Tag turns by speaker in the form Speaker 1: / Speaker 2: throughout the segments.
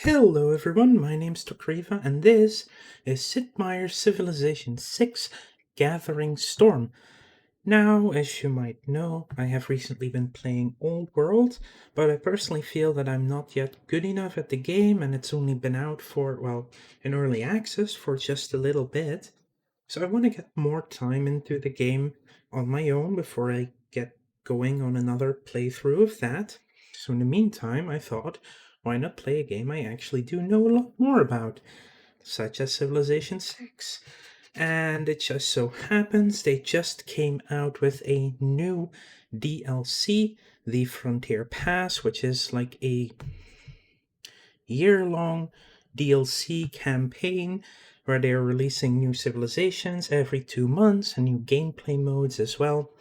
Speaker 1: Hello everyone, my name's Tokriva, and this is Sid Meier's Civilization 6 Gathering Storm. Now, as you might know, I have recently been playing Old World, but I personally feel that I'm not yet good enough at the game, and it's only been out for, in early access for just a little bit. So I want to get more time into the game on my own before I get going on another playthrough of that. So in the meantime, I thought, why not play a game I actually do know a lot more about, such as Civilization 6. And it just so happens they just came out with a new DLC, the Frontier Pass, which is like a year-long DLC campaign where they're releasing new civilizations every 2 months and new gameplay modes as well.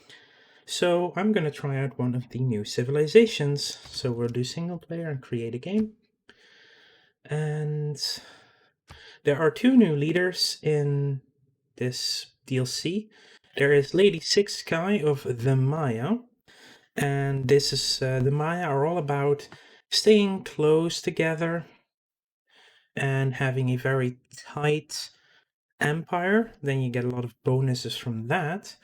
Speaker 1: So I'm gonna try out one of the new civilizations. So we'll do single player and create a game. And there are two new leaders in this DLC. There is Lady Six Sky of the Maya, and this is the Maya are all about staying close together and having a very tight empire. Then you get a lot of bonuses from that,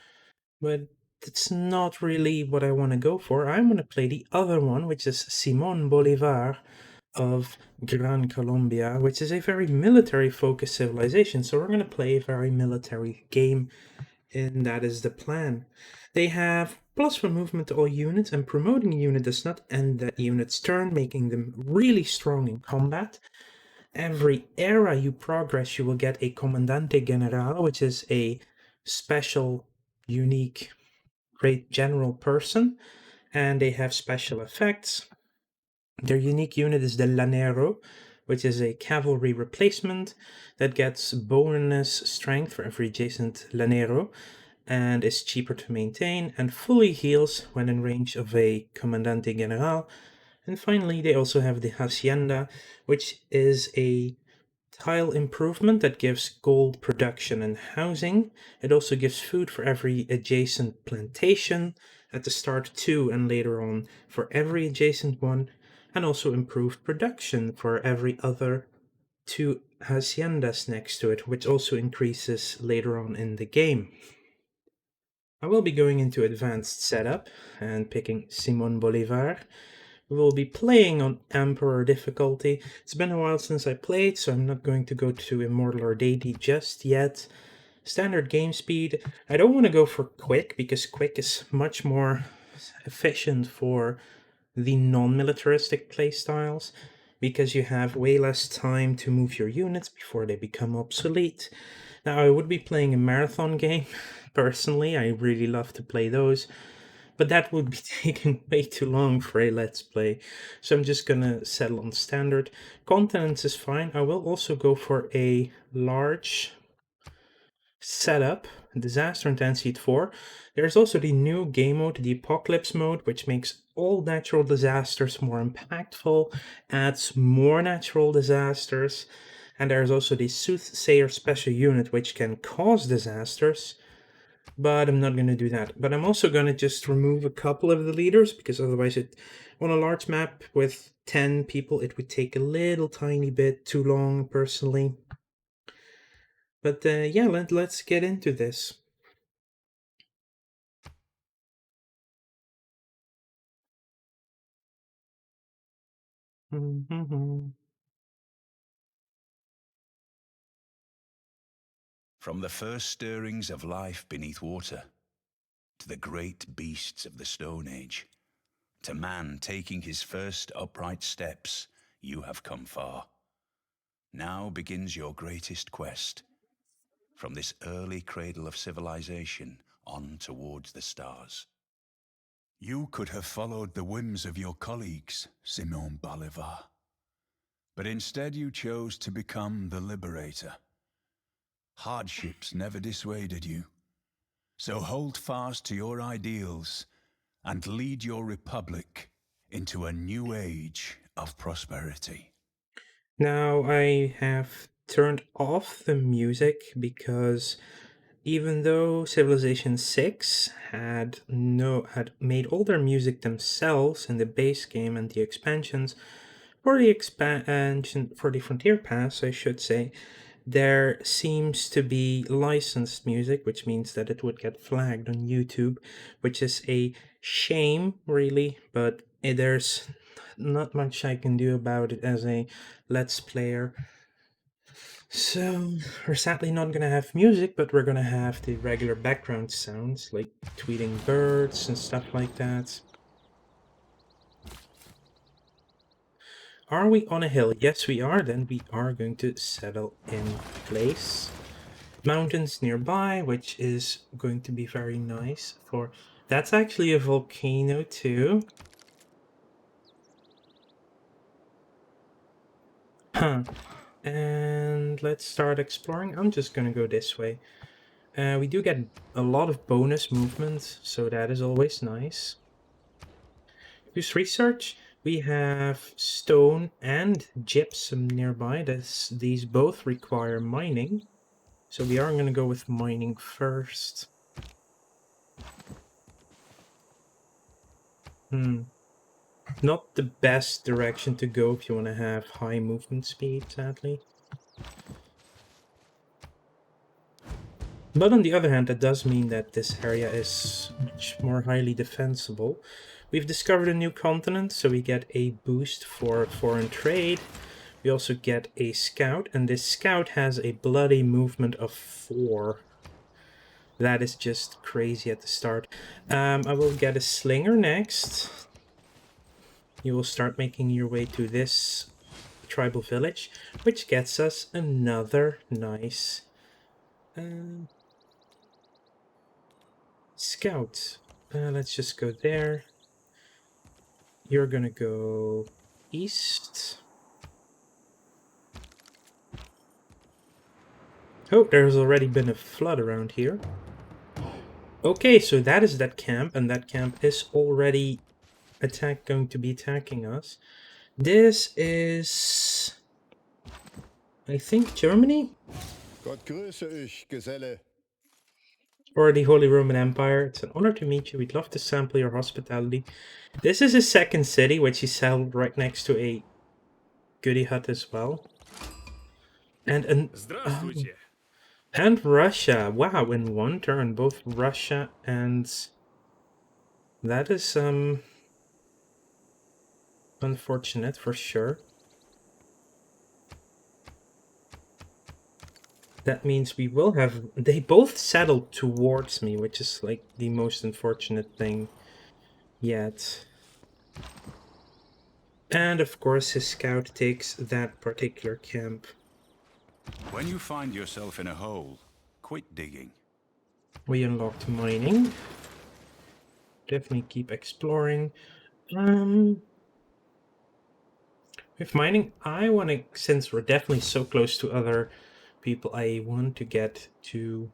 Speaker 1: but it's not really what I want to go for. I want to play the other one, which is Simon Bolivar of Gran Colombia, which is a very military focused civilization. So we're going to play a very military game, and that is the plan. They have +1 movement to all units, and promoting a unit does not end that unit's turn, making them really strong in combat. Every era you progress, you will get a Comandante General, which is a special, unique, great general person, and they have special effects. Their unique unit is the Lanero, which is a cavalry replacement that gets bonus strength for every adjacent Lanero and is cheaper to maintain and fully heals when in range of a Comandante General. And finally, they also have the Hacienda, which is a tile improvement that gives gold production and housing. It also gives food for every adjacent plantation at the start too, and later on for every adjacent one, and also improved production for every other two haciendas next to it, which also increases later on in the game. I will be going into advanced setup and picking Simon Bolivar. We will be playing on Emperor difficulty. It's been a while since I played, so I'm not going to go to Immortal or Deity just yet. Standard game speed. I don't want to go for quick, because quick is much more efficient for the non-militaristic playstyles, because you have way less time to move your units before they become obsolete. Now, I would be playing a marathon game. Personally, I really love to play those, but that would be taking way too long for a let's play, so I'm just gonna settle on standard. Continents is fine. I will also go for a large setup, disaster intensity 4. There's also the new game mode, the apocalypse mode, which makes all natural disasters more impactful, adds more natural disasters, and there's also the soothsayer special unit, which can cause disasters, but I'm not going to do that. But I'm also going to just remove a couple of the leaders, because otherwise on a large map with 10 people, it would take a little tiny bit too long, personally. But yeah, let's get into this.
Speaker 2: From the first stirrings of life beneath water, to the great beasts of the Stone Age, to man taking his first upright steps, you have come far. Now begins your greatest quest, from this early cradle of civilization on towards the stars. You could have followed the whims of your colleagues, Simon Bolivar, but instead you chose to become the liberator. Hardships never dissuaded you. So hold fast to your ideals and lead your republic into a new age of prosperity.
Speaker 1: Now I have turned off the music, because even though Civilization 6 had made all their music themselves in the base game and the expansions, For the expansion, for the Frontier Pass, I should say, there seems to be licensed music, which means that it would get flagged on YouTube, which is a shame, really, but there's not much I can do about it as a Let's Player. So, we're sadly not gonna have music, but we're gonna have the regular background sounds, like tweeting birds and stuff like that. Are we on a hill? Yes, we are. Then we are going to settle in place. Mountains nearby, which is going to be very nice for... That's actually a volcano too. Huh. And let's start exploring. I'm just gonna go this way. We do get a lot of bonus movement, so that is always nice. Use research. We have stone and gypsum nearby. These both require mining. So we are going to go with mining first. Not the best direction to go if you want to have high movement speed, sadly. But on the other hand, that does mean that this area is much more highly defensible. We've discovered a new continent, so we get a boost for foreign trade. We also get a scout, and this scout has a bloody movement of 4. That is just crazy at the start. I will get a slinger next. You will start making your way to this tribal village, which gets us another nice scout. Let's just go there. You're gonna go east. Oh, there's already been a flood around here. Okay, so that is that camp, and that camp is already going to be attacking us. This is, I think, Germany?
Speaker 3: Gott grüße euch, Geselle.
Speaker 1: Or the Holy Roman Empire. It's an honor to meet you. We'd love to sample your hospitality. This is his second city, which he settled right next to a goody hut as well. And and Russia. Wow, in one turn, both Russia and... That is unfortunate for sure. That means we will have... They both settled towards me, which is like the most unfortunate thing yet. And of course his scout takes that particular camp.
Speaker 2: When you find yourself in a hole, quit digging.
Speaker 1: We unlocked mining. Definitely keep exploring. With mining, I want to, since we're definitely so close to other people, I want to get to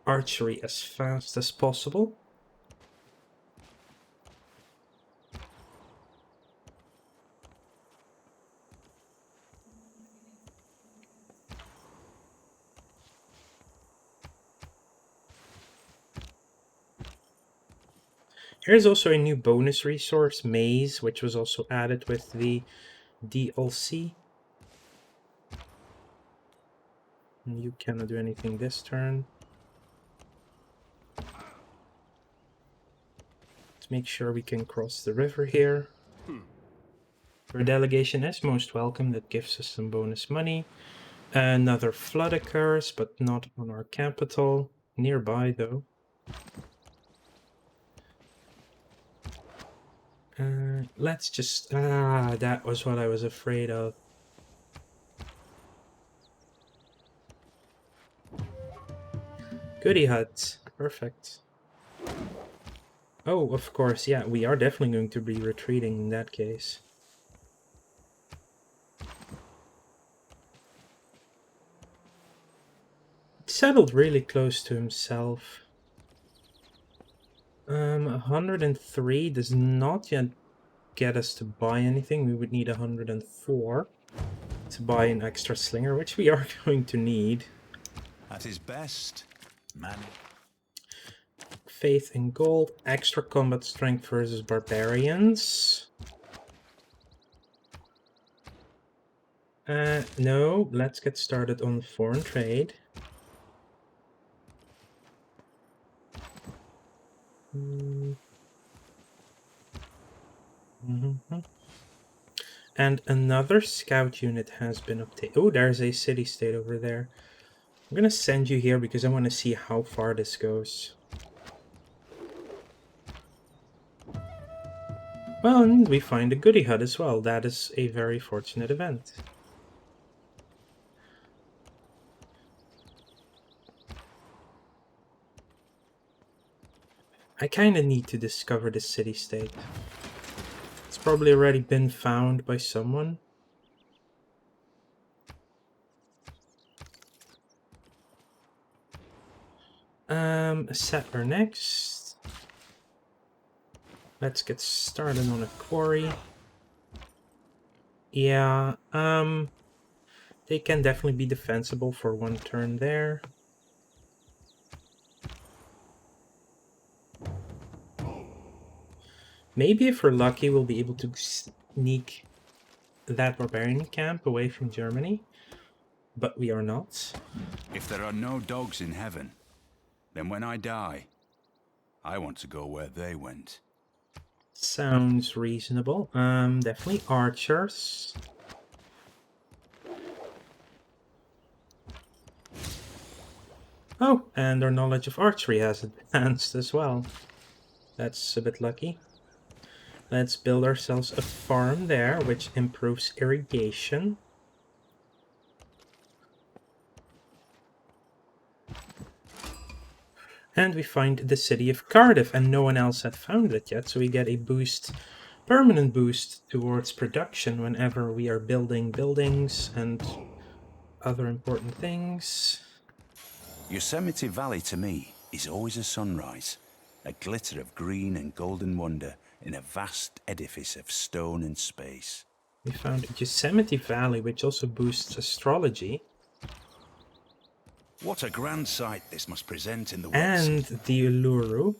Speaker 1: archery as fast as possible. Here's also a new bonus resource, Maze, which was also added with the DLC. And you cannot do anything this turn. Let's make sure we can cross the river here. Your delegation is most welcome. That gives us some bonus money. Another flood occurs, but not on our capital. Nearby, though. Let's just... that was what I was afraid of. Goody hut. Perfect. Oh, of course, yeah, we are definitely going to be retreating in that case. Settled really close to himself. 103 does not yet get us to buy anything. We would need 104 to buy an extra slinger, which we are going to need.
Speaker 2: At his best, man.
Speaker 1: faith and gold. Extra combat strength versus barbarians. No, let's get started on foreign trade. And another scout unit has been obtained. Oh, there's a city-state over there. I'm gonna send you here because I want to see how far this goes. Well, and we find a goody hut as well. That is a very fortunate event. I kind of need to discover this city-state. It's probably already been found by someone. A settler next. Let's get started on a quarry. Yeah, they can definitely be defensible for one turn there. Maybe if we're lucky, we'll be able to sneak that barbarian camp away from Germany, but we are not.
Speaker 2: If there are no dogs in heaven, then when I die, I want to go where they went.
Speaker 1: Sounds reasonable. Definitely archers. Oh, and our knowledge of archery has advanced as well. That's a bit lucky. Let's build ourselves a farm there, which improves irrigation. And we find the city of Cardiff, and no one else had found it yet, so we get a boost, permanent boost towards production whenever we are building buildings and other important things.
Speaker 2: Yosemite Valley to me is always a sunrise, a glitter of green and golden wonder in a vast edifice of stone and space.
Speaker 1: We found Yosemite Valley, which also boosts astrology.
Speaker 2: What a grand sight this must present in the
Speaker 1: And
Speaker 2: woods.
Speaker 1: the Uluru.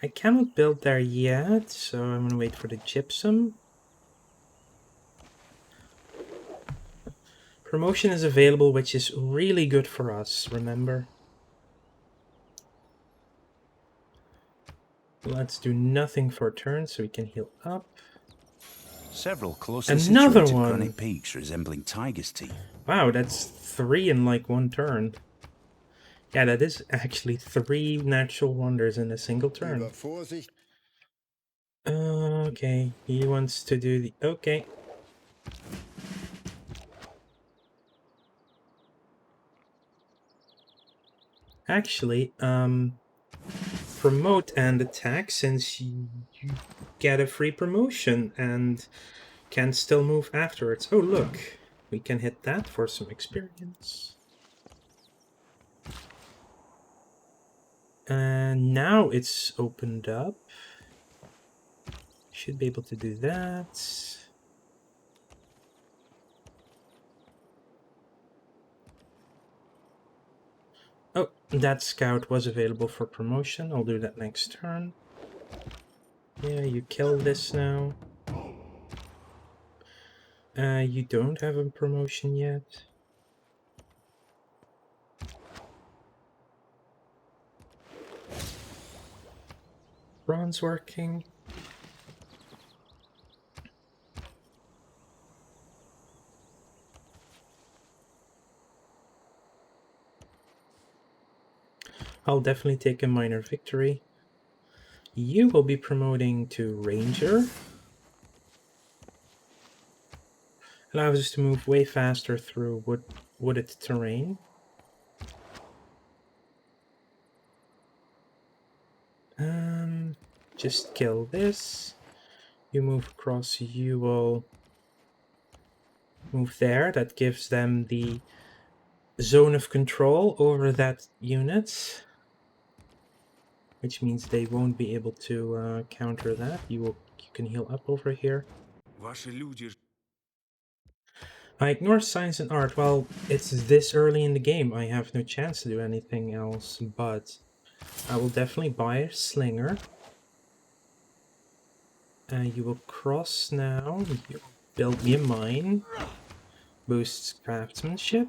Speaker 1: I cannot build there yet, so I'm gonna wait for the gypsum. Promotion is available, which is really good for us, remember? Let's do nothing for a turn so we can heal up.
Speaker 2: Several closely
Speaker 1: Another
Speaker 2: situated
Speaker 1: one!
Speaker 2: granite peaks resembling tiger's teeth.
Speaker 1: Wow, that's 3 in like one turn. Yeah, that is actually 3 natural wonders in a single turn.
Speaker 3: Über Vorsicht.
Speaker 1: Okay, he wants to do the... Okay. Actually, promote and attack, since you get a free promotion and can still move afterwards. Oh, look. We can hit that for some experience. And now it's opened up. Should be able to do that. Oh, that scout was available for promotion. I'll do that next turn. Yeah, you kill this now. You don't have a promotion yet. Bronze working. I'll definitely take a minor victory. You will be promoting to Ranger. Allows us to move way faster through wooded terrain. Just kill this. You move across, you will move there. That gives them the zone of control over that unit, which means they won't be able to counter that. You can heal up over here. I ignore science and art. Well, it's this early in the game. I have no chance to do anything else, but I will definitely buy a slinger. You will cross now. You build me a mine. Boosts craftsmanship.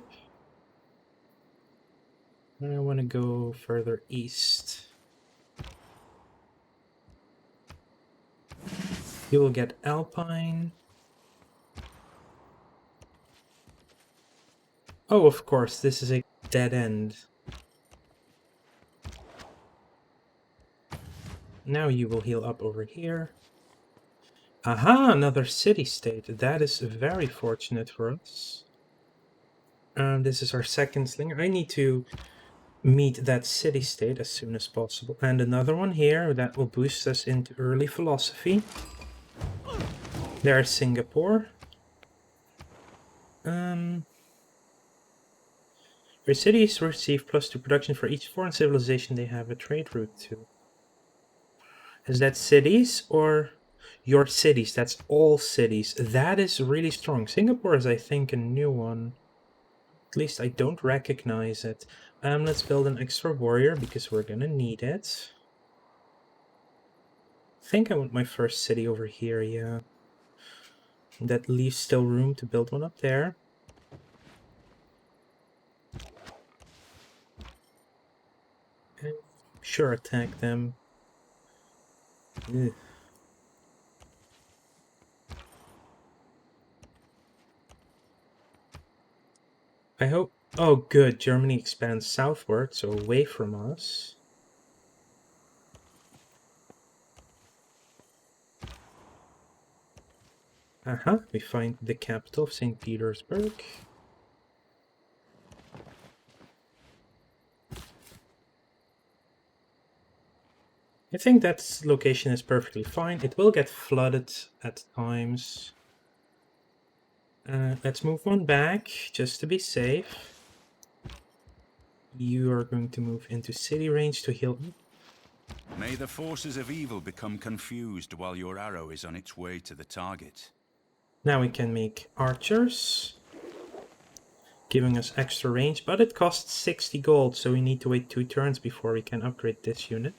Speaker 1: I want to go further east. You will get alpine. Oh, of course, this is a dead end. Now you will heal up over here. Aha, another city-state. That is very fortunate for us. This is our second slinger. I need to meet that city-state as soon as possible. And another one here that will boost us into early philosophy. There's Singapore. Your cities receive +2 production for each foreign civilization they have a trade route to. Is that cities or your cities? That's all cities. That is really strong. Singapore is, I think, a new one. At least I don't recognize it. Let's build an extra warrior because we're gonna need it. I think I want my first city over here, yeah. That leaves still room to build one up there. And sure, attack them. Ugh. I hope... Oh, good. Germany expands southward, so away from us. Aha, we find the capital of St. Petersburg. I think that location is perfectly fine. It will get flooded at times. Let's move one back, just to be safe. You are going to move into city range to heal.
Speaker 2: May the forces of evil become confused while your arrow is on its way to the target.
Speaker 1: Now we can make archers, giving us extra range, but it costs 60 gold, so we need to wait 2 turns before we can upgrade this unit.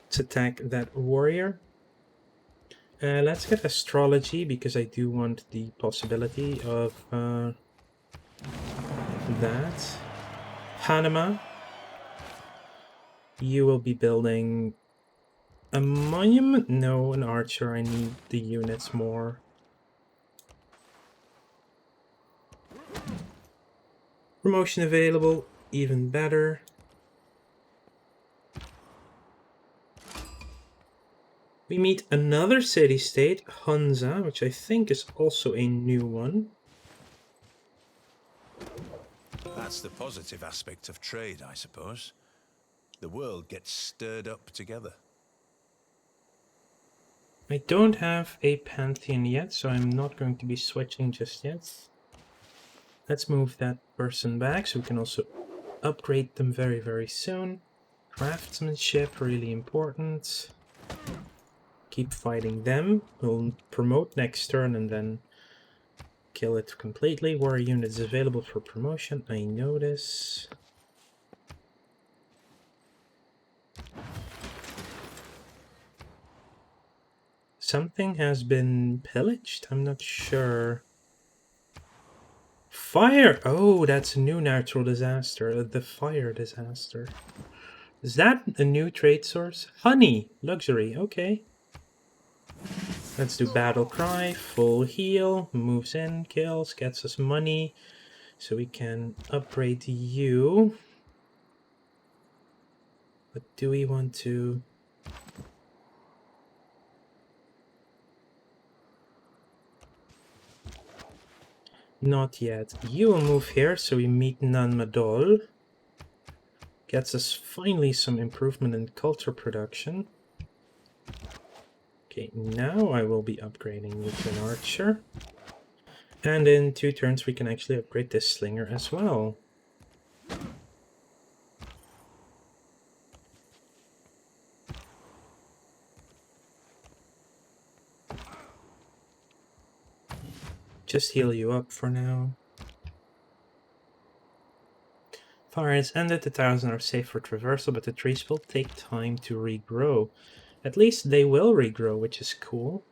Speaker 1: Let's attack that warrior. Let's get astrology, because I do want the possibility of that. Panama, you will be building a monument? No, an archer. I need the units more. Promotion available, even better. We meet another city-state, Hunza, which I think is also a new one.
Speaker 2: That's the positive aspect of trade, I suppose. The world gets stirred up together.
Speaker 1: I don't have a pantheon yet, so I'm not going to be switching just yet. Let's move that person back so we can also upgrade them very, very soon. Craftsmanship, really important. Keep fighting them. We'll promote next turn and then kill it completely. Warrior unit is available for promotion. I notice. Something has been pillaged? I'm not sure. Fire! Oh, that's a new natural disaster. The fire disaster. Is that a new trade source? Honey! Luxury, okay. Let's do battle cry, full heal, moves in, kills, gets us money. So we can upgrade you. But do we want to... Not yet. You will move here so we meet Nanmadol. Gets us finally some improvement in culture production. Okay, now I will be upgrading you to an archer. And in 2 turns we can actually upgrade this slinger as well. Just heal you up for now. Fire has ended, the towers are safe for traversal, but the trees will take time to regrow. At least they will regrow, which is cool.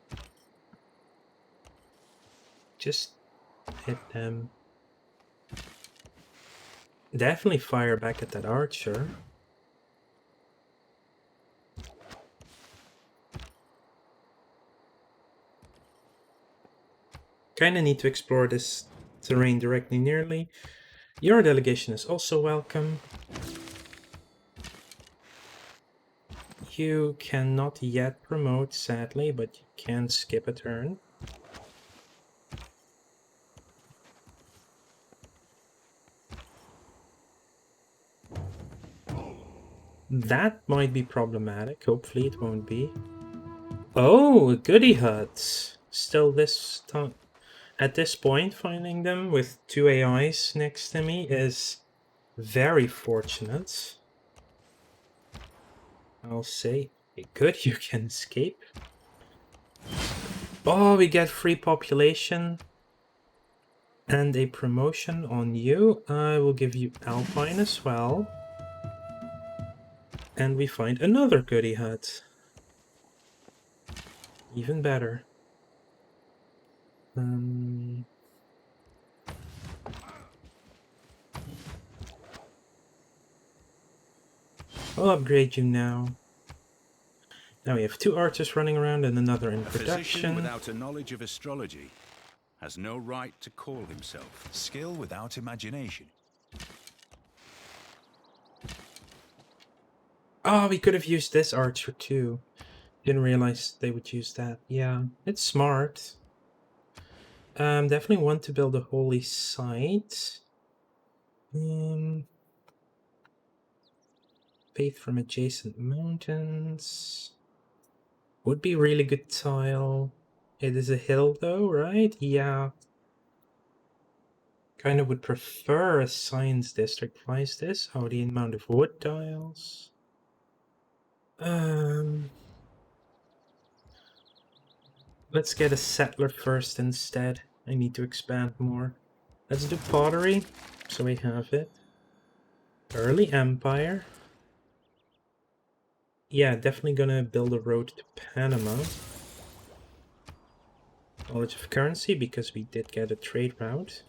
Speaker 1: Just hit them. Definitely fire back at that archer. Kinda need to explore this terrain directly nearly. Your delegation is also welcome. You cannot yet promote, sadly, but you can skip a turn. That might be problematic. Hopefully it won't be. Oh, goody huts. Still this time. At this point, finding them with 2 AIs next to me is very fortunate. I'll say, good, you can escape. Oh, we get free population and a promotion on you. I will give you Alpine as well. And we find another goody hut. Even better. I'll upgrade you now. Now we have 2 archers running around and another in production.
Speaker 2: A physician without a knowledge of astrology has no right to call himself. Skill without imagination.
Speaker 1: Oh, we could have used this archer too. Didn't realize they would use that. Yeah, it's smart. Definitely want to build a holy site. Faith from adjacent mountains. Would be really good tile. It is a hill though, right? Yeah. Kind of would prefer a science district. Why is this? Oh, the amount of wood tiles. Let's get a settler first instead. I need to expand more. Let's do pottery, so we have it. Early Empire. Yeah, definitely gonna build a road to Panama. Knowledge of currency, because we did get a trade route.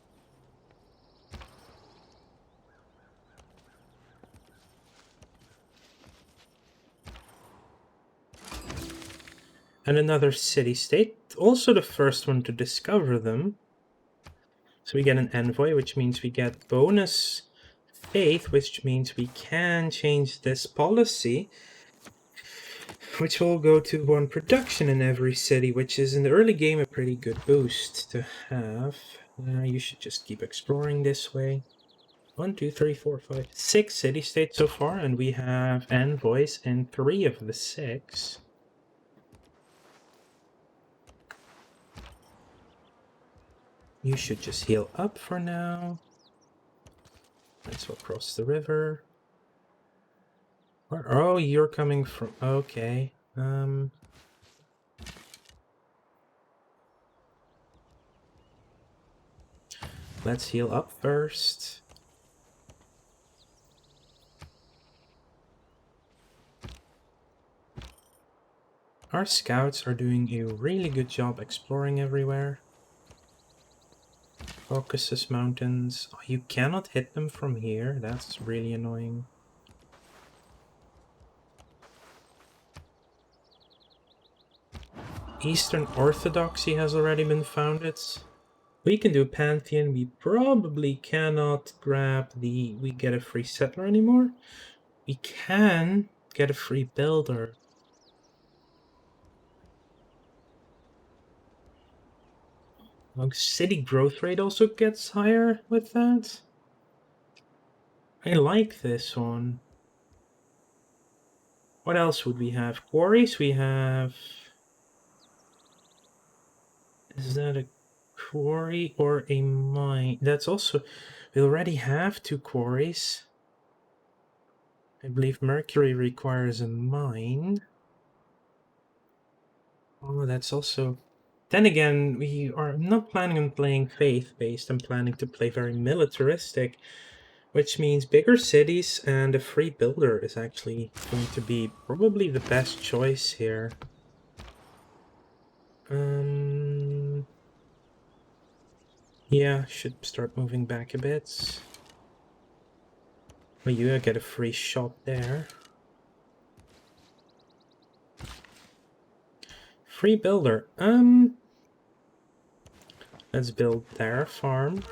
Speaker 1: And another city-state, also the first one to discover them. So we get an envoy, which means we get bonus faith, which means we can change this policy, which will go to 1 production in every city, which is in the early game a pretty good boost to have. You should just keep exploring this way. 1, 2, 3, 4, 5, 6 city-states so far, and we have envoys in 3 of the 6. You should just heal up for now. Let's go cross the river. Where, oh, you're coming from... Okay. Let's heal up first. Our scouts are doing a really good job exploring everywhere. Caucasus Mountains. Oh, you cannot hit them from here. That's really annoying. Eastern Orthodoxy has already been founded. We can do Pantheon. We probably cannot grab the... We get a free settler anymore. We can get a free builder. City growth rate also gets higher with that. I like this one. What else would we have? Quarries? We have... Is that a quarry or a mine? That's also... We already have 2 quarries. I believe Mercury requires a mine. Oh, that's also... Then again, we are not planning on playing faith-based. I'm planning to play very militaristic, which means bigger cities and a free builder is actually going to be probably the best choice here. Yeah, should start moving back a bit. Well, you get a free shot there. Free builder. Let's build their farm.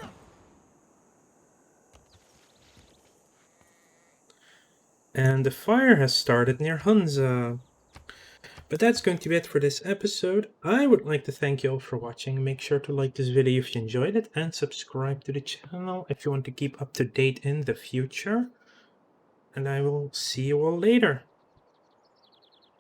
Speaker 1: And the fire has started near Hunza. But that's going to be it for this episode. I would like to thank you all for watching. Make sure to like this video if you enjoyed it and subscribe to the channel if you want to keep up to date in the future. And I will see you all later.